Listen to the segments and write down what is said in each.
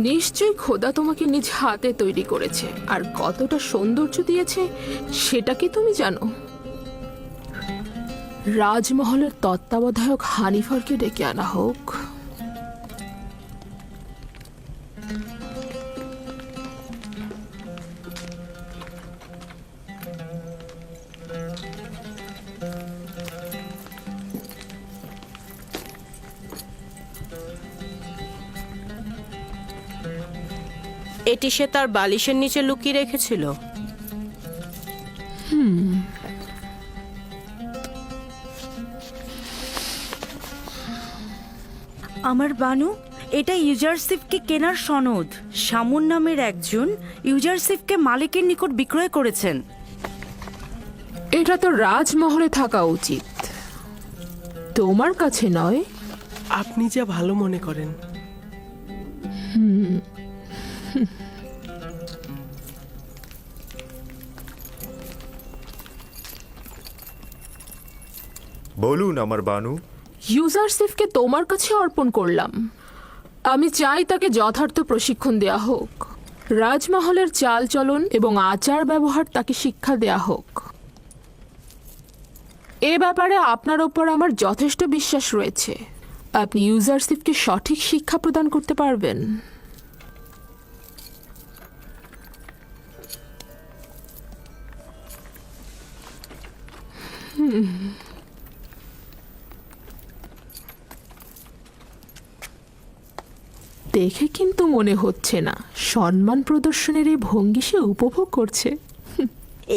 নিশ্চয়ই খোদা তোমাকে নিজ হাতে তৈরি করেছে, আর কতটা সৌন্দর্য দিয়েছে সেটা কি তুমি জানো? রাজমহলের তত্ত্বাবধায়ক হানিফারকে ডেকে আনা হোক। এটি সে তার বালিশের নিচে লুকিয়ে রেখেছিল। আমার বানু, এটা ইউজারশিপকে কেনার সনদ। শামুন নামের একজন ইউজারশিপকে মালিকের নিকট বিক্রয় করেছেন। এটা তো রাজমহলে থাকা উচিত, তোমার কাছে নয়। আপনি যা ভালো মনে করেন। বলুন আমার বানু। ইউজারশিপকে তোমার কাছে অর্পণ করলাম। আমি চাই তাকে যথার্থ প্রশিক্ষণ দেয়া হোক। রাজমহলের চালচলন এবং আচার ব্যবহার তাকে শিক্ষা দেয়া হোক। এ ব্যাপারে আপনার ওপর আমার যথেষ্ট বিশ্বাস রয়েছে। আপনি ইউজারশিপকে সঠিক শিক্ষা প্রদান করতে পারবেন। দেখে কিন্তু মনে হচ্ছে না সম্মান প্রদর্শনের এই ভঙ্গি সে উপভোগ করছে।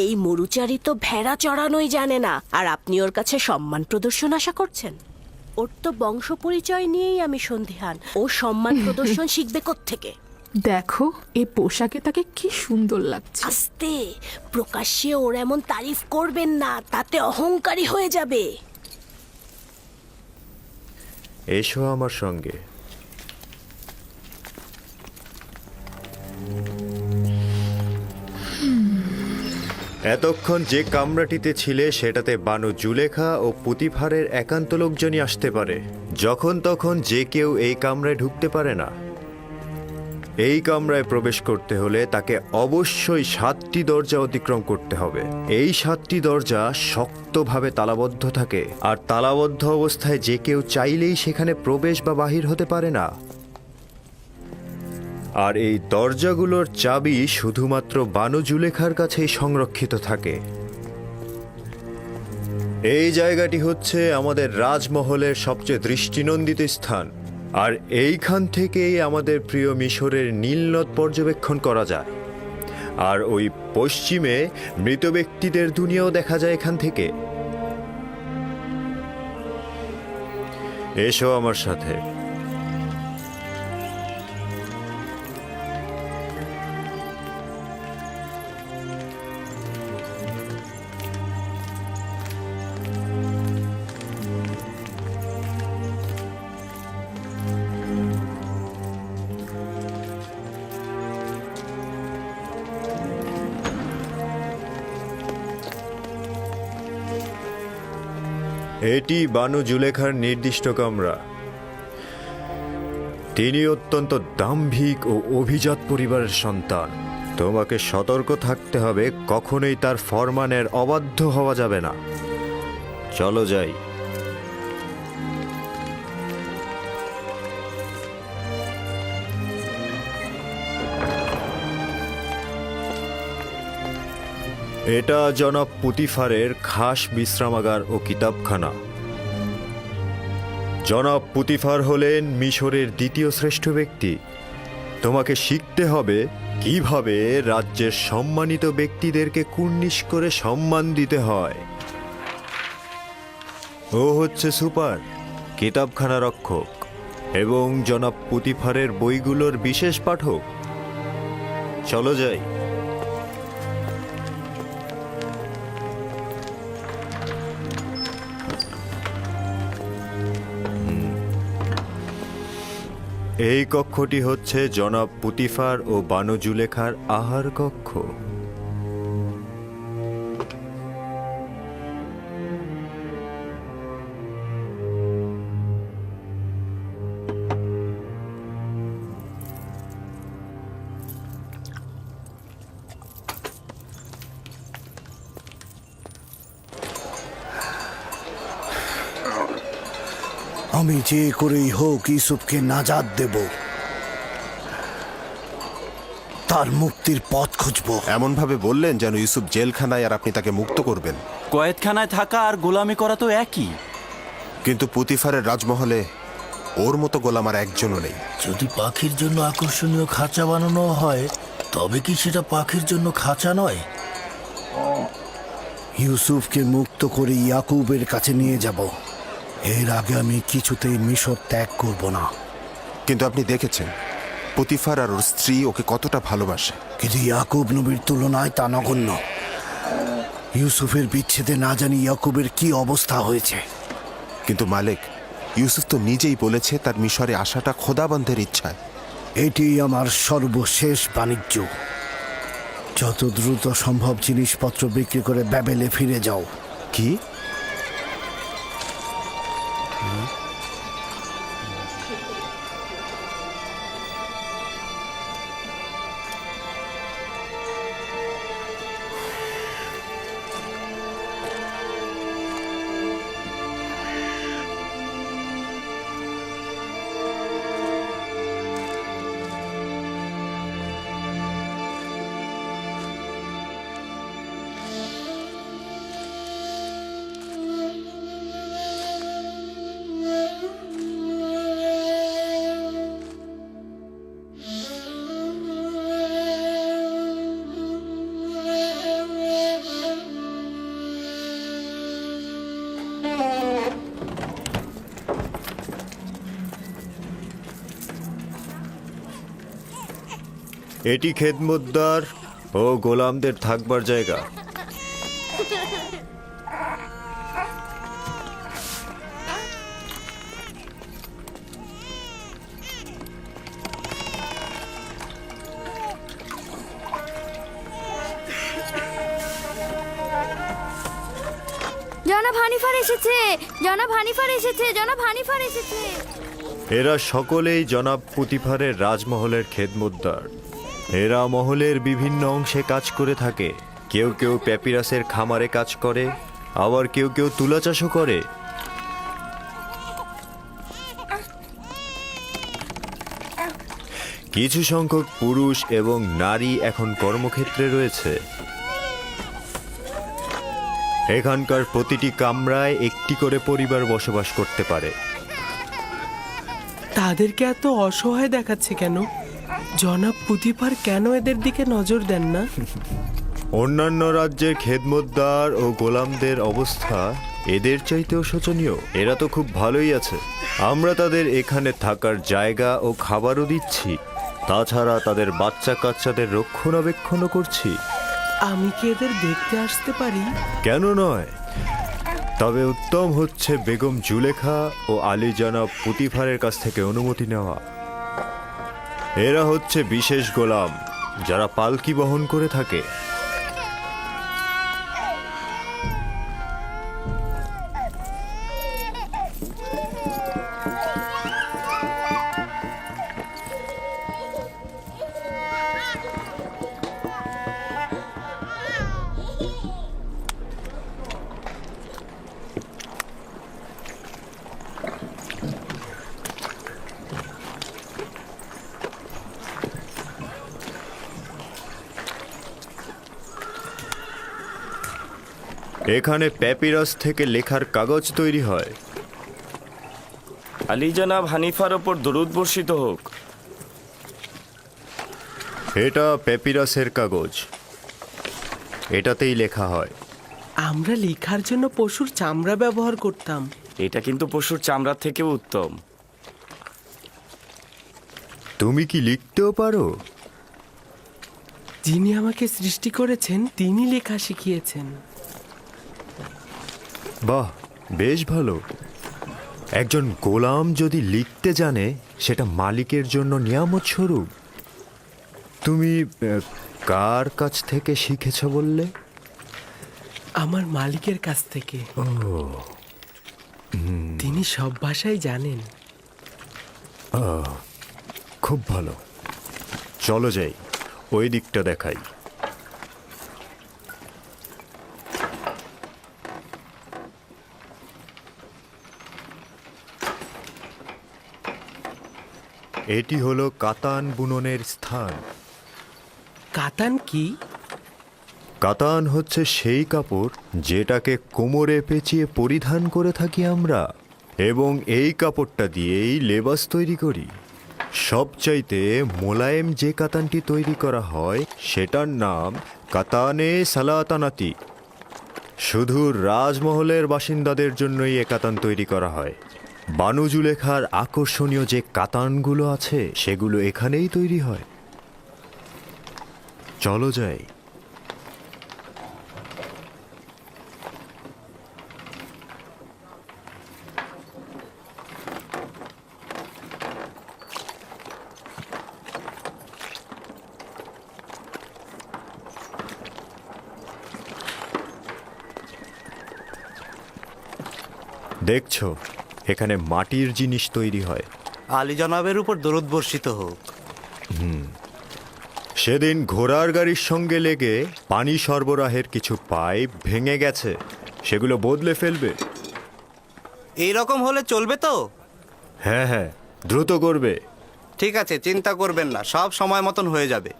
এই মরুচারী তো ভেড়া চড়ানোই জানে না, আর আপনি ওর কাছে সম্মান প্রদর্শন আশা করছেন? ওর তো বংশ পরিচয় নিয়েই আমি সন্দিহান। ও সম্মান প্রদর্শন শিখবে কোত্থেকে? দেখো এই পোশাকে তাকে কি সুন্দর লাগছে। আস্তে, প্রকাশ্যে ওর এমন তারিফ করবেন না, তাতে অহংকারী হয়ে যাবে। এসো আমার সঙ্গে। এতক্ষণ যে কামরাটিতে ছিলে সেটাতে বানু জুলেখা ও পুতিফারের একান্ত লোকজনই আসতে পারে। যখন তখন যে কেউ এই কামরায় ঢুকতে পারে না। এই কামরায় প্রবেশ করতে হলে তাকে অবশ্যই 7টি দরজা অতিক্রম করতে হবে। এই 7টি দরজা শক্তভাবে তালাবদ্ধ থাকে, আর তালাবদ্ধ অবস্থায় যে কেউ চাইলেই সেখানে প্রবেশ বা বাহির হতে পারে না। আর এই দরজাগুলোর চাবি শুধুমাত্র বানু জুলেখার কাছেই সংরক্ষিত থাকে। এই জায়গাটি হচ্ছে আমাদের রাজমহলের সবচেয়ে দৃষ্টিনন্দিত স্থান, আর এইখান থেকেই আমাদের প্রিয় মিশরের নীলনদ পর্যবেক্ষণ করা যায়। আর ওই পশ্চিমে মৃত ব্যক্তিদের দুনিয়াও দেখা যায় এখান থেকে। এসো আমার সাথে। এটি বানু জুলেখার নির্দিষ্ট কামরা। তিনি অত্যন্ত দাম্ভিক ও অভিজাত পরিবারের সন্তান। তোমাকে সতর্ক থাকতে হবে, কখনোই তার ফরমানের অবাধ্য হওয়া যাবে না। চলো যাই। এটা জনাব পুতিফারের খাস বিশ্রামাগার ও কিতাবখানা। জনাব পুতিফার হলেন মিশরের দ্বিতীয় শ্রেষ্ঠ ব্যক্তি। তোমাকে শিখতে হবে কিভাবে রাজ্যের সম্মানিত ব্যক্তিদেরকে কুর্নিশ করে সম্মান দিতে হয়। ও হচ্ছে সুপার, কিতাবখানা রক্ষক এবং জনাব পুতিফারের বইগুলোর বিশেষ পাঠক। চলো যাই। এই কক্ষটি হচ্ছে জনাব পুতিফার ও বানু জুলেখার আহার কক্ষ। আমি যে করেই হোক ইউসুফকে নাজাত দেব, তার মুক্তির পথ খুঁজবো। এমন ভাবে বললেন যেন ইউসুফ জেলখানায় আর আপনি তাকে মুক্ত করবেন। কয়েদখানায় থাকা আর গোলামি করা তো একই। কিন্তু পুতিফারের রাজমহলে ওর মতো গোলাম আর একজনও নেই। যদি পাখির জন্য আকর্ষণীয় খাঁচা বানানো হয়, তবে কি সেটা পাখির জন্য খাঁচা নয়? ইউসুফকে মুক্ত করে ইয়াকুবের কাছে নিয়ে যাব। এর আগে আমি কিছুতেই মিশর ত্যাগ করব না। কিন্তু আপনি দেখেছেন পুতিফার আর ওর স্ত্রী ওকে কতটা ভালোবাসে। কিন্তু ইয়াকুব নবীর তুলনায় তা নগণ্য। ইউসুফের বিচ্ছেদে না জানি ইয়াকুবের কি অবস্থা হয়েছে। কিন্তু মালিক, ইউসুফ তো নিজেই বলেছে তার মিশরে আসাটা খোদাবন্ধের ইচ্ছায়। এটি আমার সর্বশেষ বাণিজ্য। যত দ্রুত সম্ভব জিনিসপত্র বিক্রি করে ব্যাবেলে ফিরে যাও। কি? এটি খেদমতদার ও গোলামদের থাকবার জায়গা। জনাব হানিফার এসেছে, জনাব হানিফার এসেছে, জনাব হানিফার এসেছে। এরা সকলেই জনাব পুতিফারের রাজমহলের খেদমতদার। এরা মহলের বিভিন্ন অংশে কাজ করে থাকে। কেউ কেউ প্যাপিরাসের খামারে কাজ করে, আবার কেউ কেউ তুলা চাষও করে। কিছু সংখ্যক পুরুষ এবং নারী এখন কর্মক্ষেত্রে রয়েছে। এখানকার প্রতিটি কামরায় একটি করে পরিবার বসবাস করতে পারে। তাদেরকে এত অসহায় দেখাচ্ছে কেন? জনাব পুতিফার কেন এদের দিকে নজর দেন না? অন্যান্য রাজ্যের খেদমতদার ও গোলামদের অবস্থা এদের চাইতেও শোচনীয়। এরা তো খুব ভালোই আছে। আমরা তাদের এখানে থাকার জায়গা ও খাবারও দিচ্ছি, তাছাড়া তাদের বাচ্চা কাচ্চাদের রক্ষণাবেক্ষণও করছি। আমি কি এদের দেখতে আসতে পারি? কেন নয়? তবে উত্তম হচ্ছে বেগম জুলেখা ও আলী জনাব পুতিফারের কাছ থেকে অনুমতি নেওয়া। এরা হচ্ছে বিশেষ গোলাম যারা পালকি বহন করে থাকে। এখানে প্যাপিরাস থেকে লেখার কাগজ তৈরি হয়। আলী জনাব হানিফার ওপর দরুদ বর্ষিত হোক। এটা প্যাপিরাসের কাগজ, এটাতেই লেখা হয়। আমরা লেখার জন্য পশুর চামড়া ব্যবহার করতাম। এটা কিন্তু পশুর চামড়ার থেকেও উত্তম। তুমি কি লিখতেও পারো? যিনি আমাকে সৃষ্টি করেছেন তিনি লেখা শিখিয়েছেন। বাহ, বেশ ভালো। একজন গোলাম যদি লিখতে জানে সেটা মালিকের জন্য নিয়ামত স্বরূপ। তুমি কার কাছ থেকে শিখেছ বললে? আমার মালিকের কাছ থেকে। তিনি সব ভাষাই জানেন। খুব ভালো, চলো যাই, ওই দিকটা দেখাই। এটি হলো কাতান বুননের স্থান। কাতান কি? কাতান হচ্ছে সেই কাপড় যেটাকে কোমরে পেঁচিয়ে পরিধান করে থাকি আমরা, এবং এই কাপড়টা দিয়েই লেবাস তৈরি করি। সবচাইতে মোলায়েম যে কাতানটি তৈরি করা হয় সেটার নাম কাতানে সালাতানাতি। শুধু রাজমহলের বাসিন্দাদের জন্যই এ কাতান তৈরি করা হয়। বানু জুলেখার আকর্ষণীয় যে কাতানগুলো আছে সেগুলো এখানেই তৈরি হয়। চলো যাই। দেখছো, এখানে মাটির জিনিস তৈরি হয়। আলী জনাবের উপর দরুদ বর্ষিত হোক। সেদিন ঘোড়ার গাড়ির সঙ্গে লেগে পানি সরবরাহের কিছু পাইপ ভেঙে গেছে, সেগুলো বদলে ফেলবে। এই রকম হলে চলবে তো? হ্যাঁ হ্যাঁ, দ্রুত করবে। ঠিক আছে, চিন্তা করবেন না, সব সময় মতন হয়ে যাবে।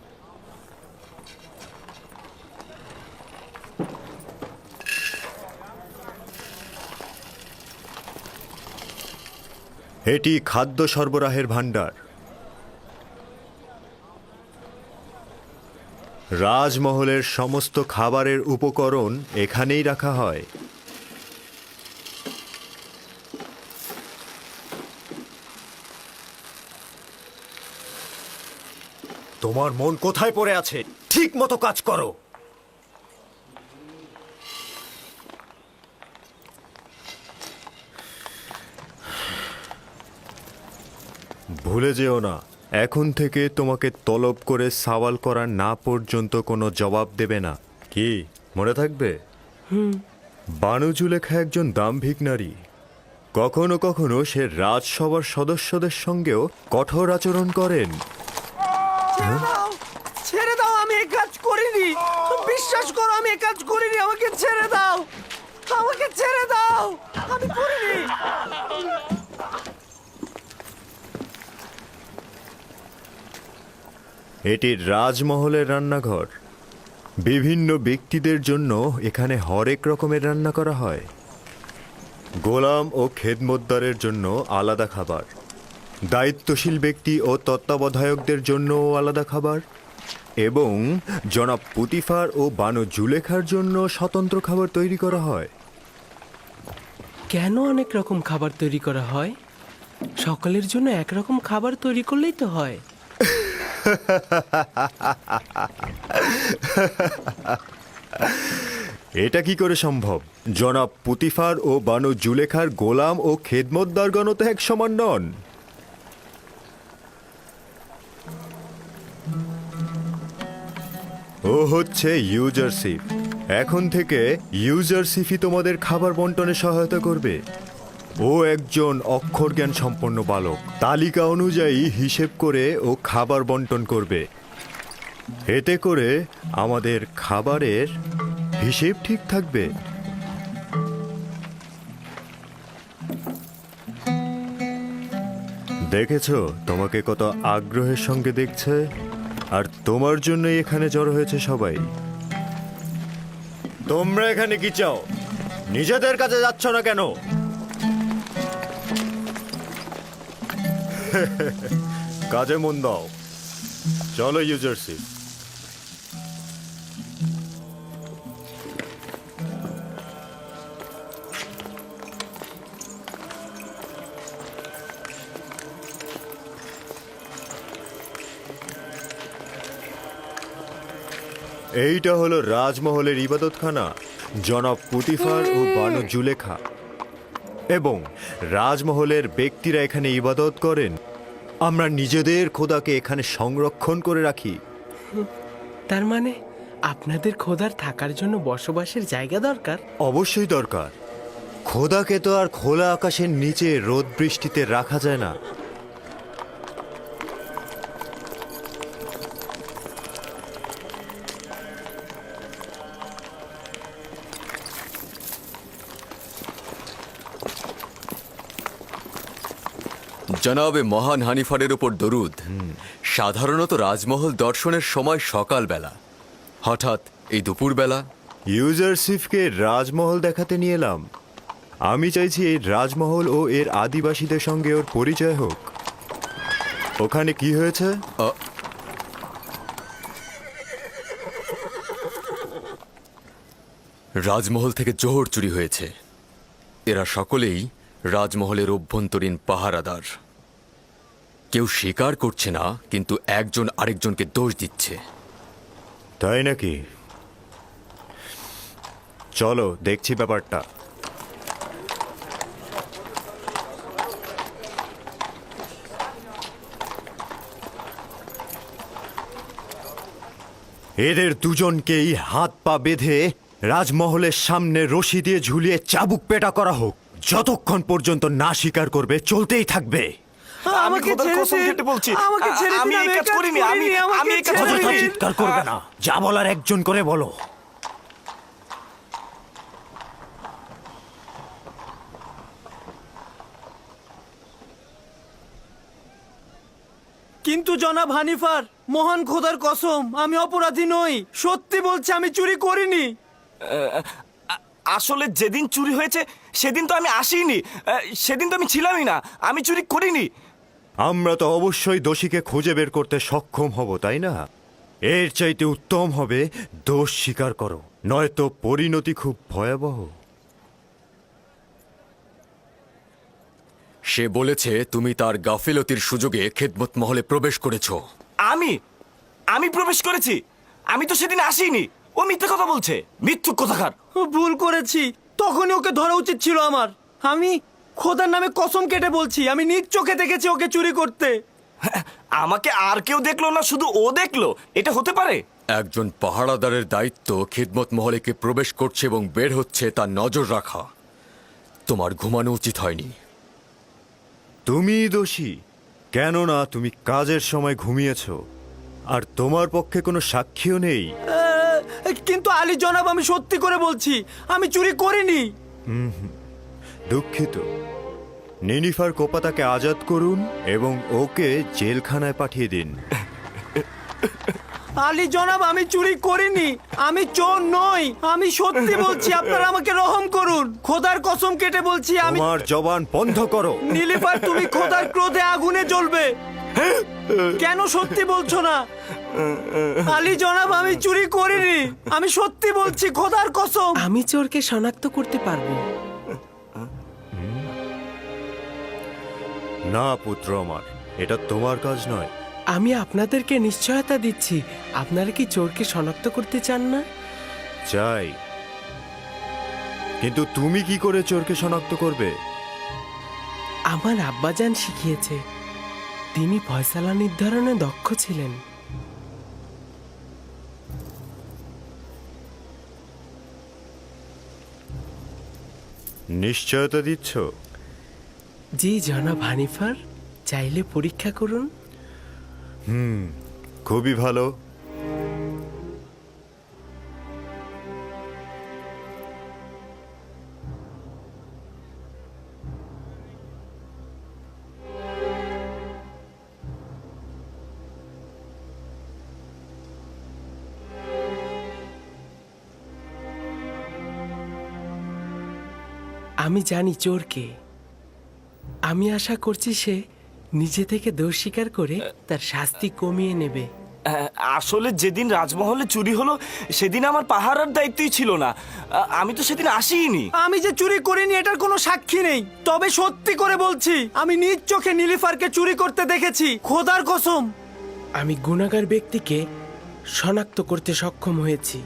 এটি খাদ্য সরবরাহের ভাণ্ডার। রাজমহলের সমস্ত খাবারের উপকরণ এখানেই রাখা হয়। তোমার মন কোথায় পড়ে আছে? ঠিক মতো কাজ করো। ভুলে যেও না, এখন থেকে তোমাকে তলব করে সওয়াল করা না পর্যন্ত কোনো জবাব দেবে না। কি মনে থাকবে? বানু জুলেখা একজন দাম্ভিক নারী। কখনো কখনো সে রাজসভার সদস্যদের সঙ্গেও কঠোর আচরণ করেন। ছেড়ে দাও, আমি এই কাজ করিনি। বিশ্বাস করো, আমি এই কাজ করিনি। আমাকে ছেড়ে দাও, আমাকে ছেড়ে দাও, আমি করিনি। এটি রাজমহলের রান্নাঘর। বিভিন্ন ব্যক্তিদের জন্য এখানে হরেক রকমের রান্না করা হয়। গোলাম ও খেদমতদারের জন্য আলাদা খাবার, দায়িত্বশীল ব্যক্তি ও তত্ত্বাবধায়কদের জন্যও আলাদা খাবার, এবং জনাব পুতিফার ও বানু জুলেখার জন্য স্বতন্ত্র খাবার তৈরি করা হয়। কেন অনেক রকম খাবার তৈরি করা হয়? সকলের জন্য একরকম খাবার তৈরি করলেই তো হয়। এটা কি করে সম্ভব? জনাব পুতিফার ও বানু জুলেখার গোলাম ও খেদমতদারগণ তো এক সমান নন। ও হচ্ছে ইউজারশিপ। এখন থেকে ইউজারশিপই তোমাদের খাবার বন্টনে সহায়তা করবে। ও একজন অক্ষর জ্ঞান সম্পন্ন বালক, তালিকা অনুযায়ী হিসেব করে ও খাবার বন্টন করবে। এতে করে আমাদের খাবারের হিসেব ঠিক থাকবে। দেখেছো তোমাকে কত আগ্রহের সঙ্গে দেখছে, আর তোমার জন্যই এখানে জড়ো হয়েছে সবাই। তোমরা এখানে কি চাও? নিজেদের কাছে যাচ্ছ না কেন? কাজে মন দাও। চলো ইউজারশিপ। এইটা হলো রাজমহলের ইবাদতখানা। জনাব পুতিফার ও বানু জুলেখা এবং রাজমহলের ব্যক্তিরা এখানে ইবাদত করেন। আমরা নিজেদের খোদাকে এখানে সংরক্ষণ করে রাখি। তার মানে আপনাদের খোদার থাকার জন্য বসবাসের জায়গা দরকার? অবশ্যই দরকার। খোদাকে তো আর খোলা আকাশের নিচে রোদ বৃষ্টিতে রাখা যায় না। জনাবে মহান হানিফারের উপর দরুদ। সাধারণত রাজমহল দর্শনের সময় সকালবেলা, হঠাৎ এই দুপুরবেলা। ইউজারসিফকে রাজমহল দেখাতে নিয়ে এলাম। আমি চাইছি এই রাজমহল ও এর আদিবাসীদের সঙ্গে ওর পরিচয় হোক। ওখানে কি হয়েছে? রাজমহল থেকে জোহর চুরি হয়েছে। এরা সকলেই রাজমহলের অভ্যন্তরীণ পাহারাদার। কেউ স্বীকার করছে না, কিন্তু একজন আরেকজনকে দোষ দিচ্ছে। তাই নাকি? চলো দেখছি ব্যাপারটা। এদের দুজনকেই হাত পা বেঁধে রাজমহলের সামনে রশি দিয়ে ঝুলিয়ে চাবুক পেটা করা হোক। যতক্ষণ পর্যন্ত না স্বীকার করবে চলতেই থাকবে। আমাকে ছেড়ে দিন, আমাকে ছেড়ে দিন, আমি এই কাজ করিনি, আমাকে ছেড়ে অযথা দিন। চিৎকার করবে না, যা বলার একজন করে বলো। কিন্তু জনাব হানিফার, মহান খোদার কসম, আমি অপরাধী নই। সত্যি বলছি, আমি চুরি করিনি। আসলে যেদিন চুরি হয়েছে সেদিন তো আমি আসিনি, সেদিন তো আমি ছিলামই না, আমি চুরি করিনি। আমরা তো অবশ্যই দোষীকে খুঁজে বের করতে সক্ষম হব, তাই না? এর চাইতে উত্তম হবে দোষ স্বীকার করো, নয়তো পরিণতি খুব ভয়াবহ। সে বলেছে তুমি তার গাফিলতির সুযোগে খেদমত মহলে প্রবেশ করেছো। আমি প্রবেশ করেছি? আমি তো সেদিন আসিনি। ও মিথ্যে কথা বলছে, মিথ্যুক কথাকার। ভুল করেছি, তখনই ওকে ধরা উচিত ছিল আমার। আমি খোদার নামে কসম কেটে বলছি, আমি নিজ চোখে দেখেছি ওকে চুরি করতে। আমাকে আর কেউ দেখলো না, শুধু ও দেখলো? এটা হতে পারে? একজন পাহারাদারের দায়িত্ব খিদমত মহলে কে প্রবেশ করছে এবং বের হচ্ছে তার নজর রাখা। তোমার ঘুমানো উচিত হয়নি। তুমি দোষী, কেননা তুমি কাজের সময় ঘুমিয়েছ আর তোমার পক্ষে কোনো সাক্ষীও নেই। কিন্তু আলী জনাব, আমি সত্যি করে বলছি, আমি চুরি করিনি। দুঃখিত। নিনিফার কোপাতাকে আজাদ করুন এবং ওকে জেলখানায় পাঠিয়ে দিন। আলী জনাব, আমি চুরি করিনি, আমি চোর নই, আমি সত্যি বলছি, আপনারা আমাকে রহম করুন। খোদার কসম কেটে বলছি, আমি। তোমার জবান বন্ধ করো। নীলিফার, তুমি খোদার ক্রোধে আগুনে জ্বলবে। কেন সত্যি বলছো না? আলী জনাব, আমি চুরি করিনি, আমি সত্যি বলছি, খোদার কসম। আমি চোরকে শনাক্ত করতে পারবো। না পুত্র আমার, এটা তোমার কাজ নয়। আমি আপনাদেরকে নিশ্চয়তা দিচ্ছি, আপনারা কি চোরকে শনাক্ত করতে চান না? চাই, কিন্তু তুমি কি করে চোরকে শনাক্ত করবে? আমার আব্বাজান শিখিয়েছে, তিনি ফয়সালা নির্ধারণে দক্ষ ছিলেন। নিশ্চয়তা দিচ্ছ? জি জনাব হানিফার, চাইলে পরীক্ষা করুন। খুবই ভালো। আমি জানি চোরকে। আমি আশা করছি সে নিজে থেকে দোষ স্বীকার করে তার শাস্তি কমিয়ে নেবে। আসলে যেদিন রাজমহলে চুরি হলো সেদিন আমার পাহারার দায়িত্বই ছিল না, আমি তো সেদিন আসিনি। আমি যে চুরি করিনি এটার কোনো সাক্ষী নেই, তবে সত্যি করে বলছি, আমি নিজ চোখে নীলিফারকে চুরি করতে দেখেছি, খোদার কসম। আমি গুনাহগার ব্যক্তিকে শনাক্ত করতে সক্ষম হয়েছি,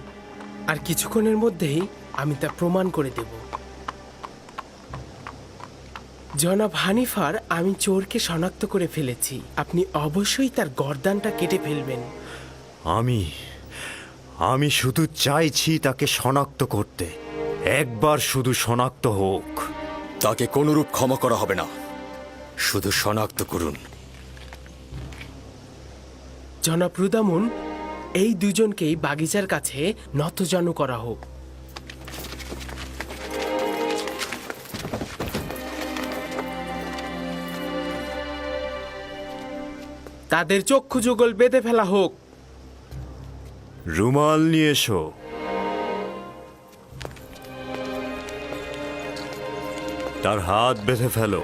আর কিছুক্ষণের মধ্যেই আমি তা প্রমাণ করে দেব। জনাব হানিফার, আমি চোরকে শনাক্ত করে ফেলেছি। আপনি অবশ্যই তার গর্দানটা কেটে ফেলবেন। আমি শুধু চাইছি তাকে শনাক্ত করতে। একবার শুধু শনাক্ত হোক। তাকে কোনরূপ ক্ষমা করা হবে না, শুধু শনাক্ত করুন। জনাব রুদামুন, এই দুজনকেই বাগিচার কাছে নতজানু করা হোক। তাদের চক্ষু যুগল বেঁধে ফেলা হোক। রুমাল নিয়ে এসো। তার হাত বেঁধে ফেলো।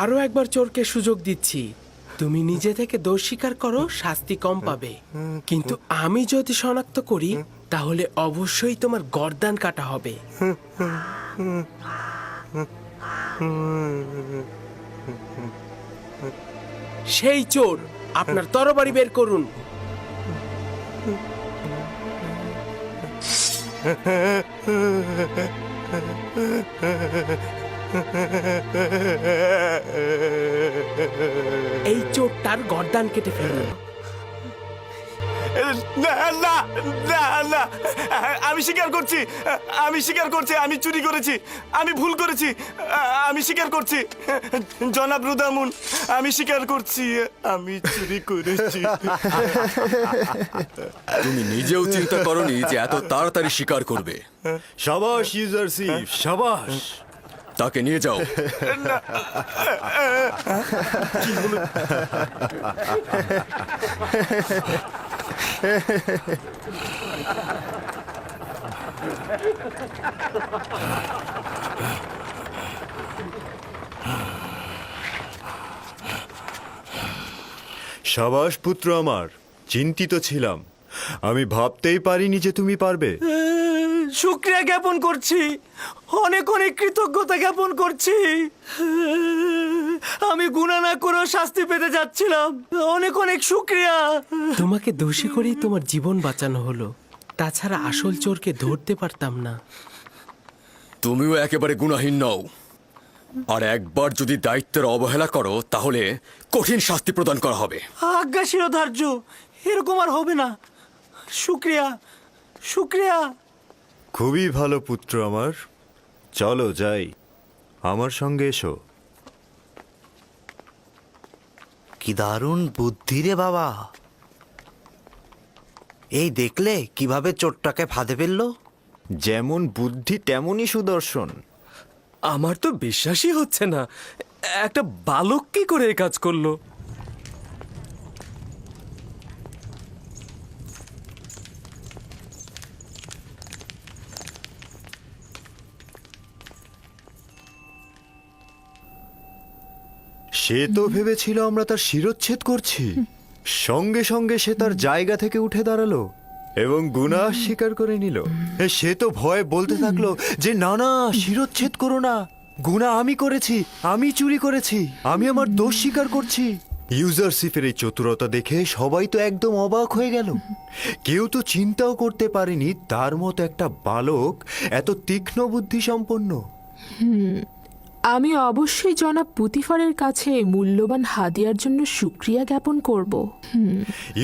আরো একবার চোরকে সুযোগ দিচ্ছি, তুমি নিজে থেকে দোষ স্বীকার করো, শাস্তি কম পাবে। কিন্তু আমি যদি শনাক্ত করি তাহলে অবশ্যই তোমার গর্দান কাটা হবে। সেই চোর, আপনার তরবারি বের করুন। এই চোরটার গর্দান কেটে ফেলুন। না না না না, আমি স্বীকার করছি, আমি স্বীকার করছি, আমি চুরি করেছি, আমি ভুল করেছি, আমি স্বীকার করছি। জনাব রুদামুন, আমি স্বীকার করছি, আমি চুরি করেছি। তুমি নিজেও চিন্তা করনি যে এত তাড়াতাড়ি স্বীকার করবে। সাবাস ইউজারশিপ, সাবাস। তাকে নিয়ে যাও। সাবাস পুত্র আমার, চিন্তিত ছিলাম। আমি ভাবতেই পারিনি যে তুমি পারবে। শুক্রিয়া জ্ঞাপন করছি, অনেক অনেক কৃতজ্ঞতা জ্ঞাপন করছি। আমি গুনাহ না করেও শাস্তি পেতে যাচ্ছিলাম। অনেক অনেক শুক্রিয়া। তোমাকে দোষী করেই তোমার জীবন বাঁচানো হলো, তাছাড়া আসল চোরকে ধরতে পারতাম না। তুমিও একেবারে গুনাহীন নও, আর একবার যদি দায়িত্বের অবহেলা করো তাহলে কঠিন শাস্তি প্রদান করা হবে। আজ্ঞা শিরোধার্য, এরকম আর হবে না। শুক্রিয়া, শুক্রিয়া। খুবই ভালো পুত্র আমার, চলো যাই, আমার সঙ্গে এসো। কি দারুণ বুদ্ধি রে বাবা! এই দেখলে কিভাবে চোরটাকে ফাঁদে ফেললো? যেমন বুদ্ধি তেমনই সুদর্শন। আমার তো বিশ্বাসই হচ্ছে না, একটা বালক কি করে এই কাজ করলো। সে তো ভেবেছিল আমরা তার শিরচ্ছেদ করছি, সঙ্গে সঙ্গে সে তার জায়গা থেকে উঠে দাঁড়ালো এবং গুনাহ স্বীকার করে নিল। সে তো ভয়ে বলতে থাকলো যে না না, শিরচ্ছেদ করো না, গুনাহ আমি করেছি, আমি চুরি করেছি, আমি আমার দোষ স্বীকার করছি। ইউজারশিপের এই চতুরতা দেখে সবাই তো একদম অবাক হয়ে গেল। কেউ তো চিন্তাও করতে পারেনি তার মতো একটা বালক এত তীক্ষ্ণ বুদ্ধি সম্পন্ন। আমি অবশ্যই জনাব পুতিফারের কাছে মূল্যবান হাদিয়ার জন্য শুক্রিয়া জ্ঞাপন করব।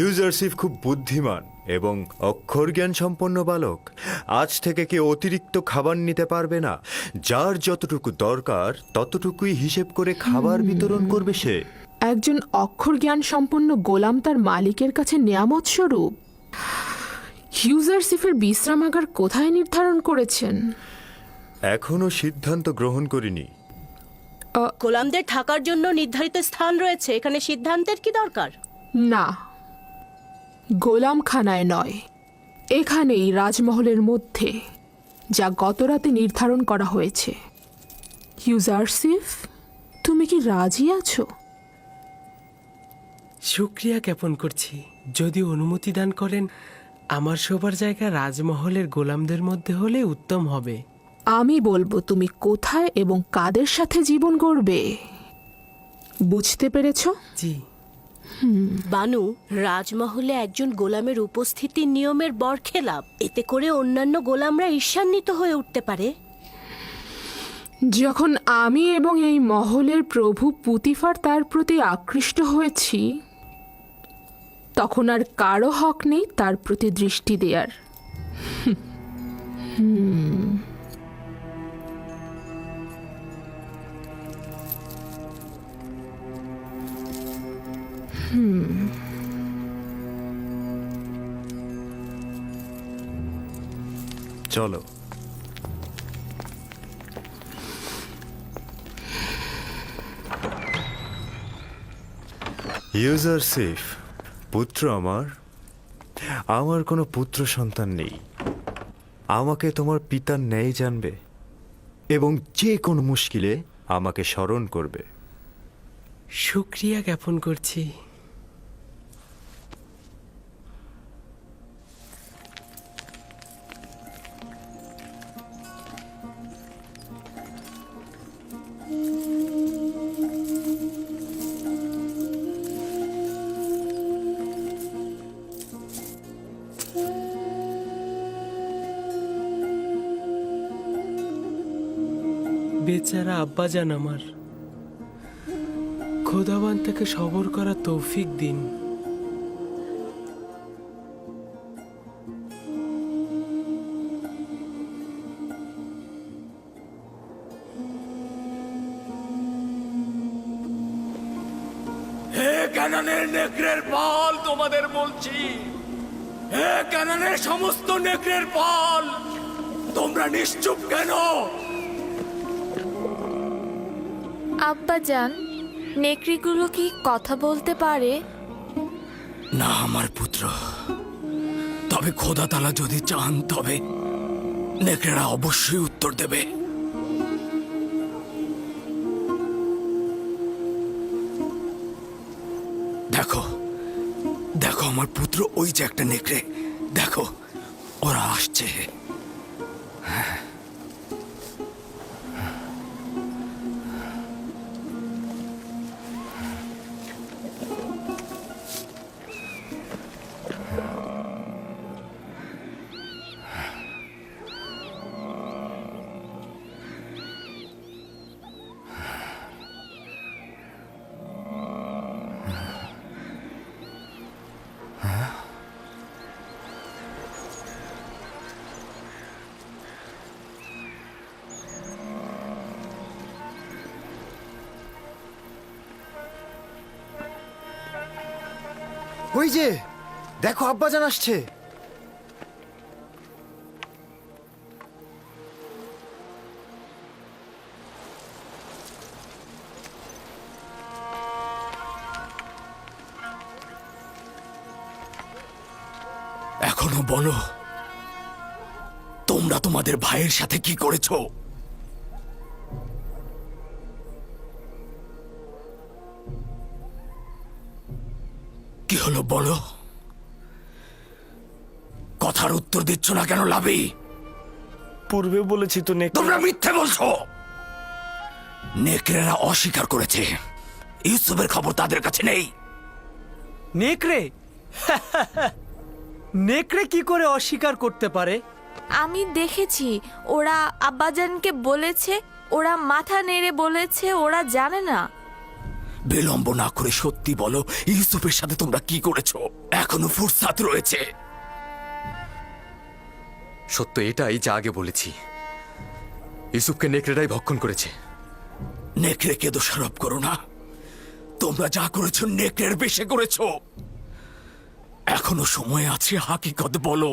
ইউজারশিপ খুব বুদ্ধিমান এবং অক্ষর জ্ঞান সম্পন্ন বালক। আজ থেকে কেউ অতিরিক্ত খাবার নিতে পারবে না। যার যতটুকু দরকার ততটুকুই হিসেব করে খাবার বিতরণ করবে সে। একজন অক্ষর জ্ঞান সম্পন্ন গোলাম তার মালিকের কাছে নেয়ামত স্বরূপ। ইউজারশিপের বিশ্রামাগার কোথায় নির্ধারণ করেছেন? এখনো সিদ্ধান্ত গ্রহণ করিনি। গোলামদের থাকার জন্য নির্ধারিত স্থান রয়েছে, এখানে সিদ্ধান্তের কি দরকার? না, গোলামখানায় নয়, এখানেই রাজমহলের মধ্যে, যা গতরাতে নির্ধারণ করা হয়েছে। ইউজারশিপ, তুমি কি রাজি আছো? শুক্রিয়া জ্ঞাপন করছি। যদি অনুমতি দান করেন, আমার শোবার জায়গা রাজমহলের গোলামদের মধ্যে হলে উত্তম হবে। আমি বলবো তুমি কোথায় এবং কাদের সাথে জীবন গড়বে। বুঝতে পেরেছ? জি। বানু, রাজমহলে একজন গোলামের উপস্থিতি নিয়মের বরখেলাপ। এতে করে অন্যান্য গোলামরা ঈর্ষান্বিত হয়ে উঠতে পারে। যখন আমি এবং এই মহলের প্রভু পুতিফার তার প্রতি আকৃষ্ট হয়েছি, তখন আর কারো হক নেই তার প্রতি দৃষ্টি দেয়ার। চলো। ইউজারসিফ, পুত্র আমার কোনো পুত্র সন্তান নেই। আমাকে তোমার পিতার ন্যায় জানবে এবং যে কোনো মুশকিলে আমাকে স্মরণ করবে। শুক্রিয়া জ্ঞাপন করছি। বেচারা আব্বাজান আমার, খোদাবান তাকে সবর করা তৌফিক দিন। হে কানানের নেকড়ের পাল, তোমাদের বলছি, হে কানানের সমস্ত নেকড়ের পাল, তোমরা নিশ্চুপ কেন? আব্বাজান, নেকড়িগুলো কি কথা বলতে পারে? না আমার পুত্র, তবে খোদা তাআলা যদি চান তবে নেকড়েরা অবশ্যই উত্তর দেবে। দেখো দেখো আমার পুত্র, ওই যে একটা নেকড়ে, দেখো ওরা আসছে। ওই যে দেখো, আব্বাজান আসছে। এখনো বলো, তোমরা তোমাদের ভাইয়ের সাথে কি করেছো? কি হলো বলো? কথার উত্তর দিচ্ছ না কেন লাবি? পূর্বে বলেছি তো তোমরা মিথ্যে বলছো। নেকড়েরা অস্বীকার করেছে, ইউসুফের খবর তাদের কাছে নেই। নেকড়ে? নেকড়ে কি করে অস্বীকার করতে পারে? আমি দেখেছি, ওরা আব্বাজানকে বলেছে, ওরা মাথা নেড়ে বলেছে ওরা জানে না। বিলম্ব না করে সত্যি বলো, ইউসুফের সাথে তোমরা কি করেছো? এখনো ফুরসাত রয়েছে। সত্য এটাই যা আগে বলেছি, ইউসুফকে নেকড়েরাই ভক্ষণ করেছে। নেকড়েকে দোষারোপ করো না, তোমরা যা করেছো নেকড়ের বেশে করেছো। এখনো সময় আছে, হাকিকত বলো।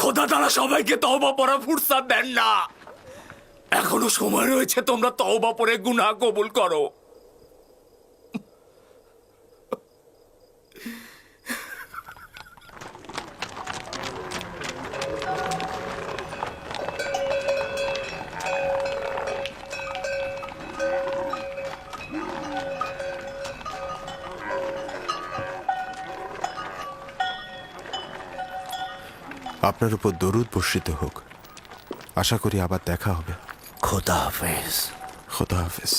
খোদা তারা সবাইকে তওবা পড়া ফুরসাত দেন না। এখনো সময় রয়েছে, তোমরা তওবা পড়ে গুনাহ কবুল করো। আপনার উপর দরুদ বর্ষিত হোক। আশা করি আবার দেখা হবে। খোদা হাফেজ। খোদা হাফেজ।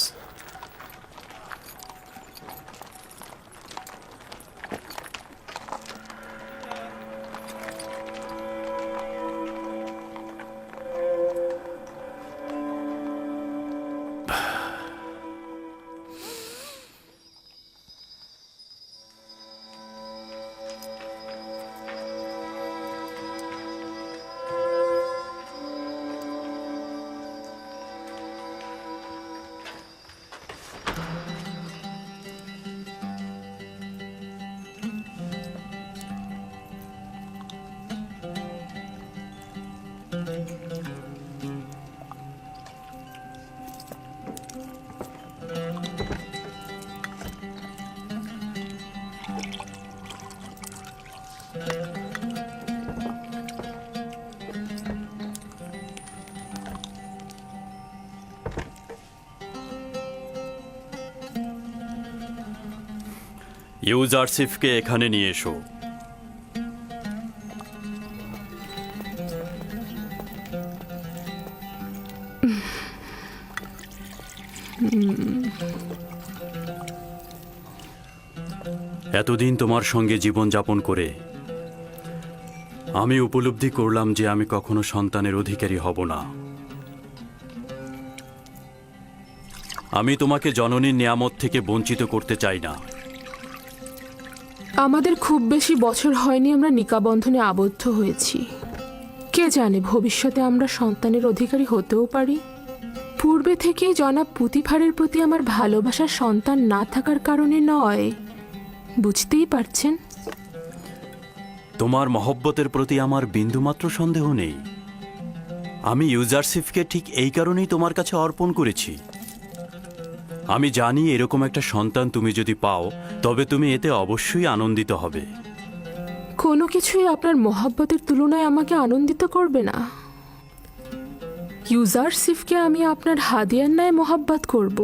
ইউজারসিফকে এখানে নিয়ে এসো। এতদিন তোমার সঙ্গে জীবনযাপন করে আমি উপলব্ধি করলাম যে আমি কখনো সন্তানের অধিকারী হব না। আমি তোমাকে জননীর নিয়ামত থেকে বঞ্চিত করতে চাই না। আমাদের খুব বেশি বছর হয়নি আমরা নিকাবন্ধনে আবদ্ধ হয়েছি। কে জানে ভবিষ্যতে আমরা সন্তানের অধিকারী হতেও পারি। পূর্বে থেকেই জনাব পুতিফারের প্রতি আমার ভালোবাসার সন্তান না থাকার কারণে নয়, বুঝতেই পারছেন। তোমার মহব্বতের প্রতি আমার বিন্দুমাত্র সন্দেহ নেই। আমি ইউজারসিফকে ঠিক এই কারণেই তোমার কাছে অর্পণ করেছি। আমি জানি এরকম একটা সন্তান তুমি যদি পাও তবে তুমি এতে অবশ্যই আনন্দিত হবে। কোনো কিছুই আপনার মহব্বতের তুলনায় আমাকে আনন্দিত করবে না। ইউজারসিফকে আমি আপনার হাদিয়ার ন্যায় মহব্বত করব।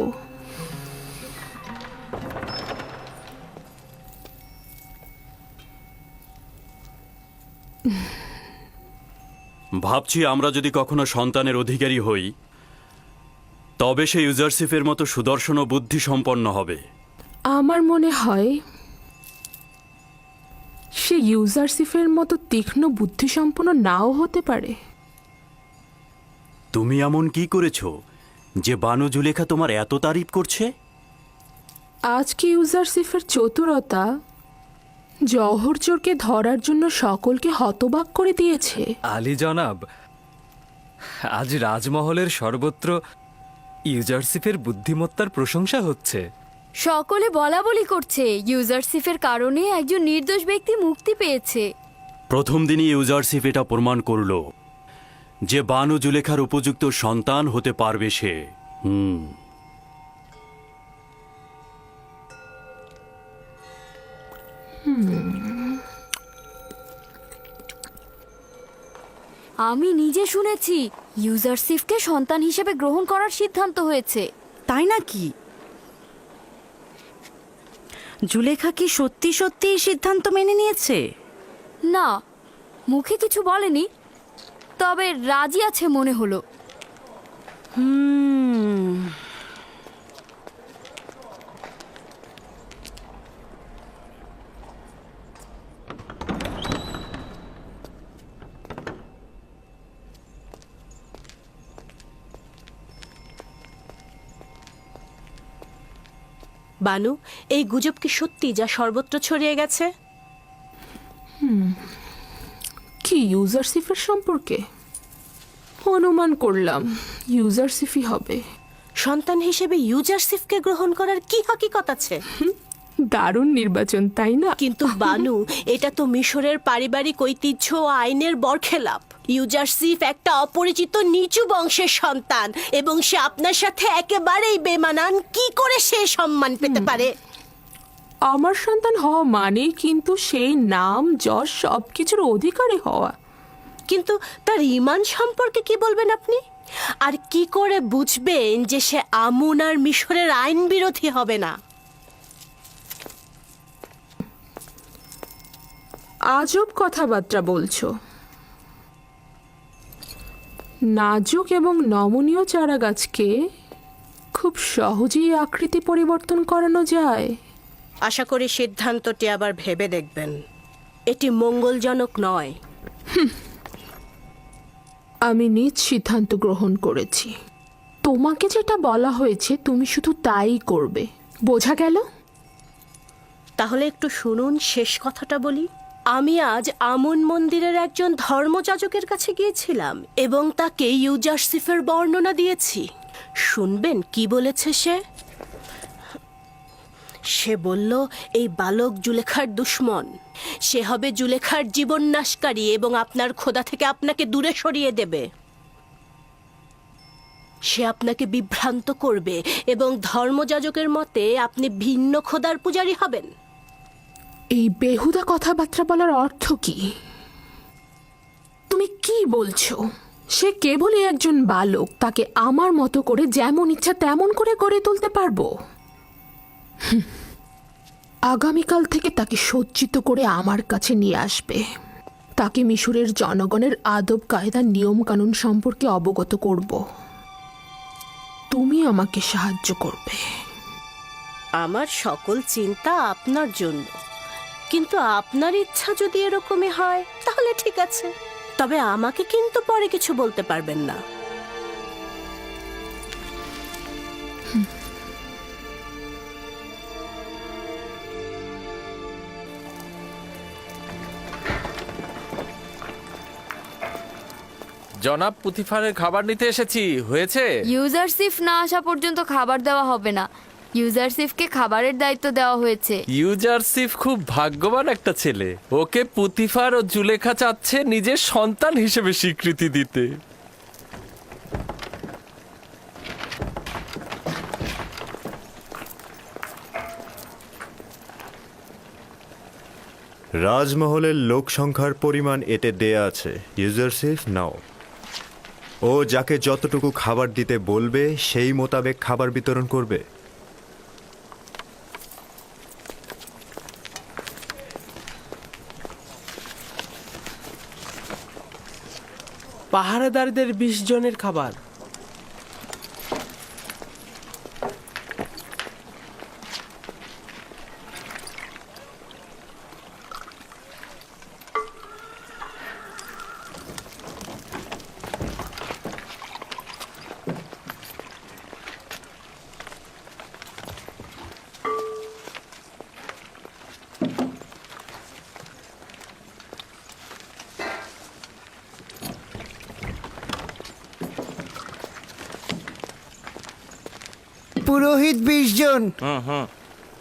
ভাবছি আমরা যদি কখনো সন্তানের অধিকারী হই তবে সে ইউজারসিফের মতো সুদর্শন ও বুদ্ধি সম্পন্ন হবে। আমার মনে হয় সে ইউজারসিফের মতো তীক্ষ্ণ বুদ্ধিসম্পন্ন নাও হতে পারে। তুমি এমন কি করেছো যে বানু জুলেখা তোমার এত তারিফ করছে? আজকে ইউজারসিফের চতুরতা জওহর চোরকে ধরার জন্য সকলকে হতবাক করে দিয়েছে। আলী জনাব, আজ রাজমহলের সর্বত্র ইউজারসিফের বুদ্ধিমত্তার প্রশংসা হচ্ছে। সকলে বলা বলি করছে ইউজারসিফের কারণে একজন নির্দোষ ব্যক্তি মুক্তি পেয়েছে। প্রথম দিনই ইউজারসিফ এটা প্রমাণ করল যে বানু জুলেখার উপযুক্ত সন্তান হতে পারবে সে। আমি নিজে শুনেছি ইউজারসিফকে সন্তান হিসেবে গ্রহণ করার সিদ্ধান্ত হয়েছে। তাই নাকি? জুলেখা কি সত্যি সত্যি এই সিদ্ধান্ত মেনে নিয়েছে? না, মুখে কিছু বলেনি, তবে রাজি আছে মনে হলো। বানু, এই গুজব কি সত্যি যা সর্বত্র ছড়িয়ে গেছে? কি ইউজারসিফের সম্পর্কে? অনুমান করলাম ইউজারসিফই হবে। সন্তান হিসেবে ইউজারসিফকে গ্রহণ করার কি হাকিকত আছে? দারুণ নির্বাচন, তাই না? কিন্তু বানু, এটা তো মিশরের পারিবারিক ঐতিহ্য ও আইনের বরখেলাপ। ইউজারসিফ একটা অপরিচিত নিচু বংশের সন্তান এবং সে আপনার সাথে একেবারেই বেমানান। কি করে সে সম্মান পেতে পারে? আমার সন্তান হওয়া মানে কিন্তু সেই নাম যশ সবকিছুর অধিকারী হওয়া। কিন্তু তার ঈমান সম্পর্কে কি বলবেন আপনি? আর কি করে বুঝবেন যে সে আমুন আর মিশরের আইন বিরোধী হবে না? আজব কথাবার্তা বলছো। নাজুক এবং নমনীয় চারা গাছকে খুব সহজেই আকৃতি পরিবর্তন করানো যায়। আশা করি সিদ্ধান্তটি আবার ভেবে দেখবেন। এটি মঙ্গলজনক নয়। আমি নিজ সিদ্ধান্ত গ্রহণ করেছি। তোমাকে যেটা বলা হয়েছে তুমি শুধু তাই করবে, বোঝা গেল? তাহলে একটু শুনুন, শেষ কথাটা বলি। আমি আজ আমুন মন্দিরের একজন ধর্মযাজকের কাছে গিয়েছিলাম এবং তাকে ইউজারসিফের বর্ণনা দিয়েছি। শুনবেন কি বলেছে সে? সে বলল এই বালক জুলেখার দুশ্মন। সে হবে জুলেখার জীবন নাশকারী এবং আপনার খোদা থেকে আপনাকে দূরে সরিয়ে দেবে। সে আপনাকে বিভ্রান্ত করবে এবং ধর্মযাজকের মতে আপনি ভিন্ন খোদার পূজারী হবেন। এই বেহুদা কথাবার্তা বলার অর্থ কি? তুমি কি বলছো? সে কেবলই একজন বালক, তাকে আমার মতো করে যেমন ইচ্ছা তেমন করে গড়ে তুলতে পারবো। আগামীকাল থেকে তাকে সজ্জিত করে আমার কাছে নিয়ে আসবে। তাকে মিশরের জনগণের আদব কায়দা নিয়ম কানুন সম্পর্কে অবগত করব। তুমি আমাকে সাহায্য করবে। আমার সকল চিন্তা আপনার জন্য, কিন্তু আপনার ইচ্ছা যদি এরকমই হয় তাহলে ঠিক আছে, তবে আমাকে কিন্তু পরে কিছু বলতে পারবেন না। জনাব পুতিফারের খাবার নিতে এসেছি, হয়েছে? ইউজারসিফ না আসা পর্যন্ত খাবার দেওয়া হবে না। ইউজারসিফকে খাবারের দায়িত্ব দেওয়া হয়েছে। ইউজারসিফ খুব ভাগ্যবান একটা ছেলে। ওকে পুতিফার ও জুলেখা চাচ্ছে নিজের সন্তান হিসেবে স্বীকৃতি দিতে। রাজমহলের লোক সংখ্যার পরিমাণ এতে দেয়া আছে। ইউজারসিফ নাও। ও যাকে যতটুকু খাবার দিতে বলবে সেই মোতাবেক খাবার বিতরণ করবে। পাহারাদারদের 20 জনের খাবার। পুরোহিত 20 জন।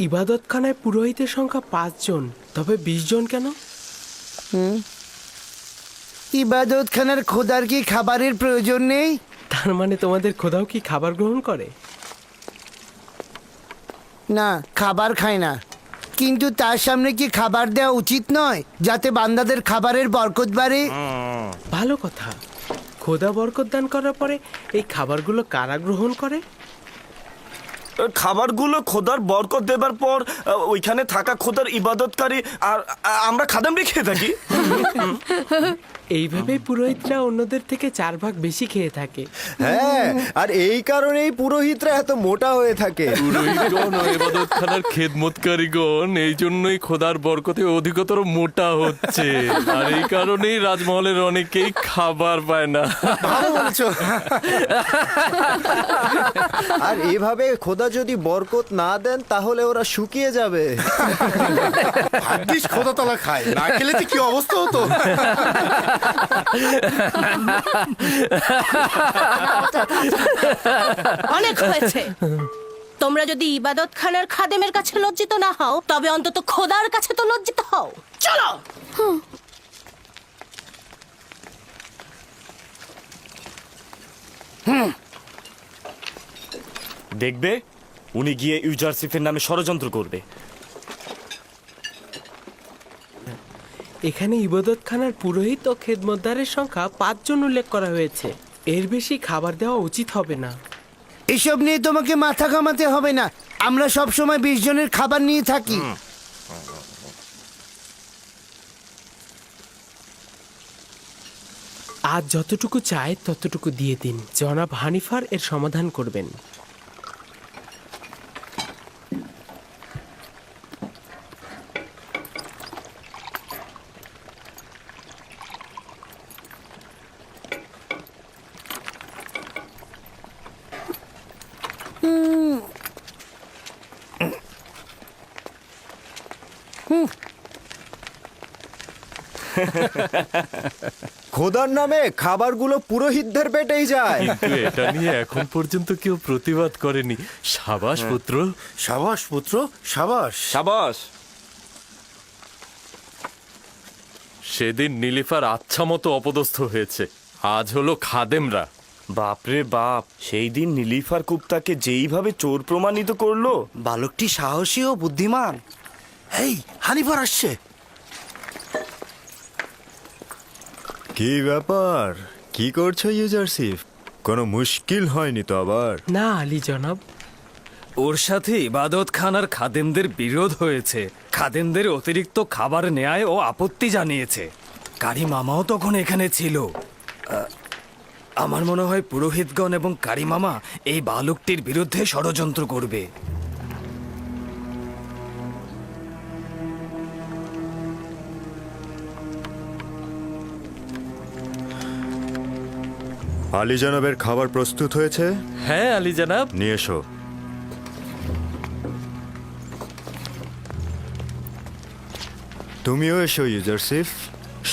ইবাদতখানায় পুরোহিতের সংখ্যা 5 জন, তবে 20 জন কেন? ইবাদতখানার খোদার কি খাবারের প্রয়োজন নেই? তার মানে তোমাদের খোদাও কি খাবার গ্রহণ করে? না, খাবার খায় না, কিন্তু তার সামনে কি খাবার দেওয়া উচিত নয়, যাতে বান্দাদের খাবারের বরকত বাড়ে? ভালো কথা। খোদা বরকত দান করার পরে এই খাবারগুলো কারা গ্রহণ করে? খাবারগুলো খোদার বরকত দেবার পর ওইখানে থাকা খোদার ইবাদতকারী আর আমরা খাদেমরে খেয়ে থাকি। এইভাবেই পুরোহিতরা অন্যদের থেকে 4 ভাগ বেশি খেয়ে থাকে। হ্যাঁ, আর এই কারণেই পুরোহিতরা এত মোটা হয়ে থাকে। পুরোহিতগণ ও ইবাদতখানার খেদমতকারীগণ এই জন্যই খোদার বরকতে অধিকতর মোটা হচ্ছে, আর এই কারণেই রাজমহলের অনেকেই খাবার পায় না। ভালো বলছো। আর এভাবে খোদা যদি বরকত না দেন তাহলে ওরা শুকিয়ে যাবে। ভাগ্যিস খোদা তালা খায়, না খেলে তো কি অবস্থা হতো। অনেক হয়েছে। তোমরা যদি ইবাদতখানার খাদেমের কাছে লজ্জিত না হও, তবে অন্তত খোদার কাছে তো লজ্জিত হও। চলো। দেখবে উনি গিয়ে ইউজারসিফের নামে ষড়যন্ত্র করবে। এখানে ইবাদতখানার পুরোহিত ও খেদমতদারের সংখ্যা 5 জন উল্লেখ করা হয়েছে। এর বেশি খাবার দেওয়া উচিত হবে না। এসব নিয়ে তোমাকে মাথা ঘামাতে হবে না, আমরা সব সময় 20 জনের খাবার নিয়ে থাকি। আজ যতটুকু চায় ততটুকু দিয়ে দিন। জনাব হানিফার এর সমাধান করবেন। খোদার নামে খাবারগুলো পুরোহিতদের পেটেই যায়। কিন্তু এটা নিয়ে এখন পর্যন্ত কেউ প্রতিবাদ করেনি। সাবাস পুত্র, সাবাস পুত্র, সাবাস। সাবাস। সেদিন নীলিফার আচ্ছা মতো অপদস্থ হয়েছে, আজ হলো খাদেমরা। বাপরে বাপ, সেই দিন নীলিফার কুপ্তাকে যেইভাবে চোর প্রমাণিত করলো। বালকটি সাহসী ও বুদ্ধিমান। এই হানিফার আসছে। কি ব্যাপার, কি করছো ইউজারসিফ? কোনো মুশকিল হয়নি তো আবার? না আলী জনাব, ওর সাথে ইবাদত খানার খাদেমদের বিরোধ হয়েছে। খাদেমদের অতিরিক্ত খাবার নেয়ায় ও আপত্তি জানিয়েছে। কারি মামাও তখন এখানে ছিল। আমার মনে হয় পুরোহিতগণ এবং কারি মামা এই বালকটির বিরুদ্ধে ষড়যন্ত্র করবে। আলী জনাবের খাবার প্রস্তুত হয়েছে? হ্যাঁ আলী জানাব। নিয়ে এসো। তুমিও এসো ইউজারসিফ।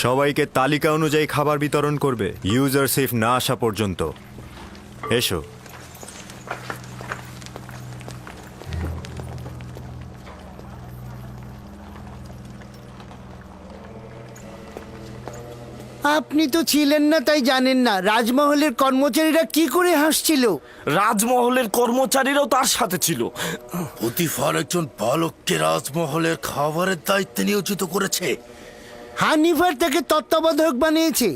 সবাইকে তালিকা অনুযায়ী খাবার বিতরণ করবে ইউজারসিফ না আসা পর্যন্ত। এসো। আপনি তো ছিলেন না, তাই জানেন না রাজমহলের কর্মচারীরা কি করে হাসছিল। রাজমহলের কর্মচারীরাও তার সাথে ছিল। পুতিফার একজন বালককে রাজমহলের খাবারের দায়িত্বে নিয়োজিত করেছে। হানিফার তাকে তত্ত্বাবধায়ক বানিয়েছে।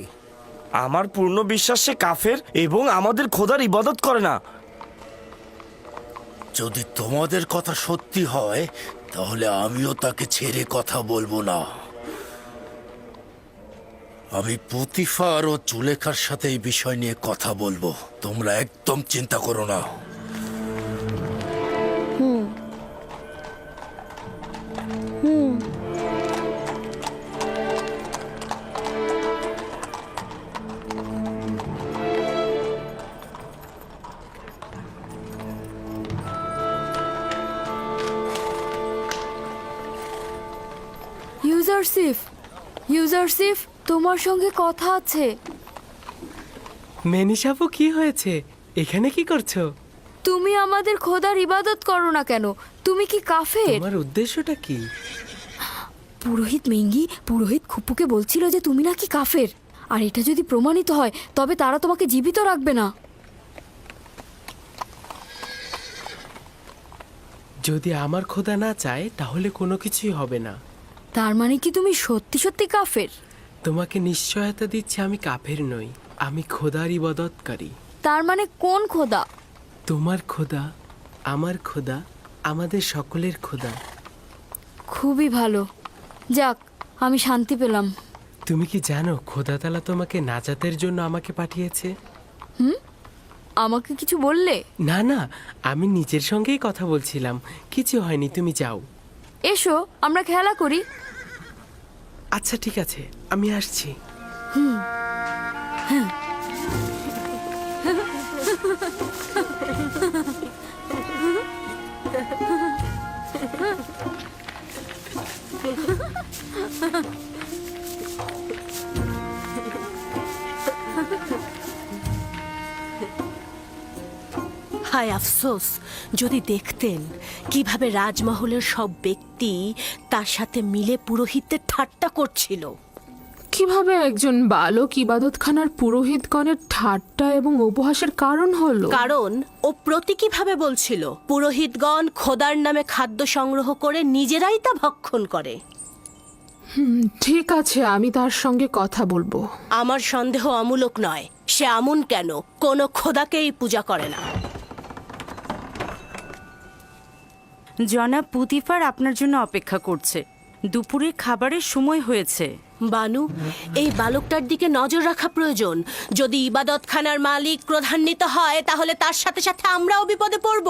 আমার পূর্ণ বিশ্বাস সে কাফের এবং আমাদের খোদার ইবাদত করে না। যদি তোমাদের কথা সত্যি হয় তাহলে আমিও তাকে ছেড়ে কথা বলবো না। আমি পুতিফার ও জুলেখার সাথে এই বিষয় নিয়ে কথা বলবো, তোমরা একদম চিন্তা করো না। ইউজারসিফ, ইউজারসিফ, তোমার সঙ্গে কথা আছে। মেনিসাপু, কি হয়েছে? এখানে কি করছো? তুমি আমাদের খোদার ইবাদত করো না কেন? তুমি কি কাফের? তোমার উদ্দেশ্যটা কি? পুরোহিত মেঙ্গি পুরোহিত খুপুকে বলছিল যে তুমি নাকি কাফের, আর এটা যদি প্রমাণিত হয় তবে তারা তোমাকে জীবিত রাখবে না। যদি আমার খোদা না চায় তাহলে কোনো কিছুই হবে না। তার মানে কি তুমি সত্যি সত্যি কাফের? তোমাকে নিশ্চয়তা দিচ্ছি আমি কাফের নই, আমি খোদার ইবাদতকারী। তার মানে কোন খোদা? তোমার খোদা, আমার খোদা, আমাদের সকলের খোদা। খুবই ভালো, যাক আমি শান্তি পেলাম। তুমি কি জানো খোদা তাআলা তোমাকে নাজাতের জন্য আমাকে পাঠিয়েছে? আমাকে কিছু বললে? না না, আমি নিজের সঙ্গেই কথা বলছিলাম। কিছু হয়নি, তুমি যাও। এসো আমরা খেলা করি। আচ্ছা ঠিক আছে, আমি আসছি। হায় আফসোস, যদি দেখতেন কিভাবে রাজমহলের সব ব্যক্তি তার সাথে মিলে পুরোহিতদের ঠাট্টা করছিল। কিভাবে একজন বালক ইবাদতখানার পুরোহিতগণের ঠাট্টা এবং উপহাসের কারণ হলো? কারণ ও প্রতীকীভাবে বলছিল পুরোহিতগণ খোদার নামে খাদ্য সংগ্রহ করে নিজেরাই তা ভক্ষণ করে। ঠিক আছে, আমি তার সঙ্গে কথা বলবো। আমার সন্দেহ অমূলক নয়। সে আমুন কেন কোনো খোদাকেই পূজা করে না। জনাব পুতিফার আপনার জন্য অপেক্ষা করছে। দুপুরের খাবারের সময় হয়েছে। বানু, এই বালকটার দিকে নজর রাখা প্রয়োজন। যদি ইবাদতখানার মালিক ক্রোধান্বিত হয় তাহলে তার সাথে সাথে আমরাও বিপদে পড়ব।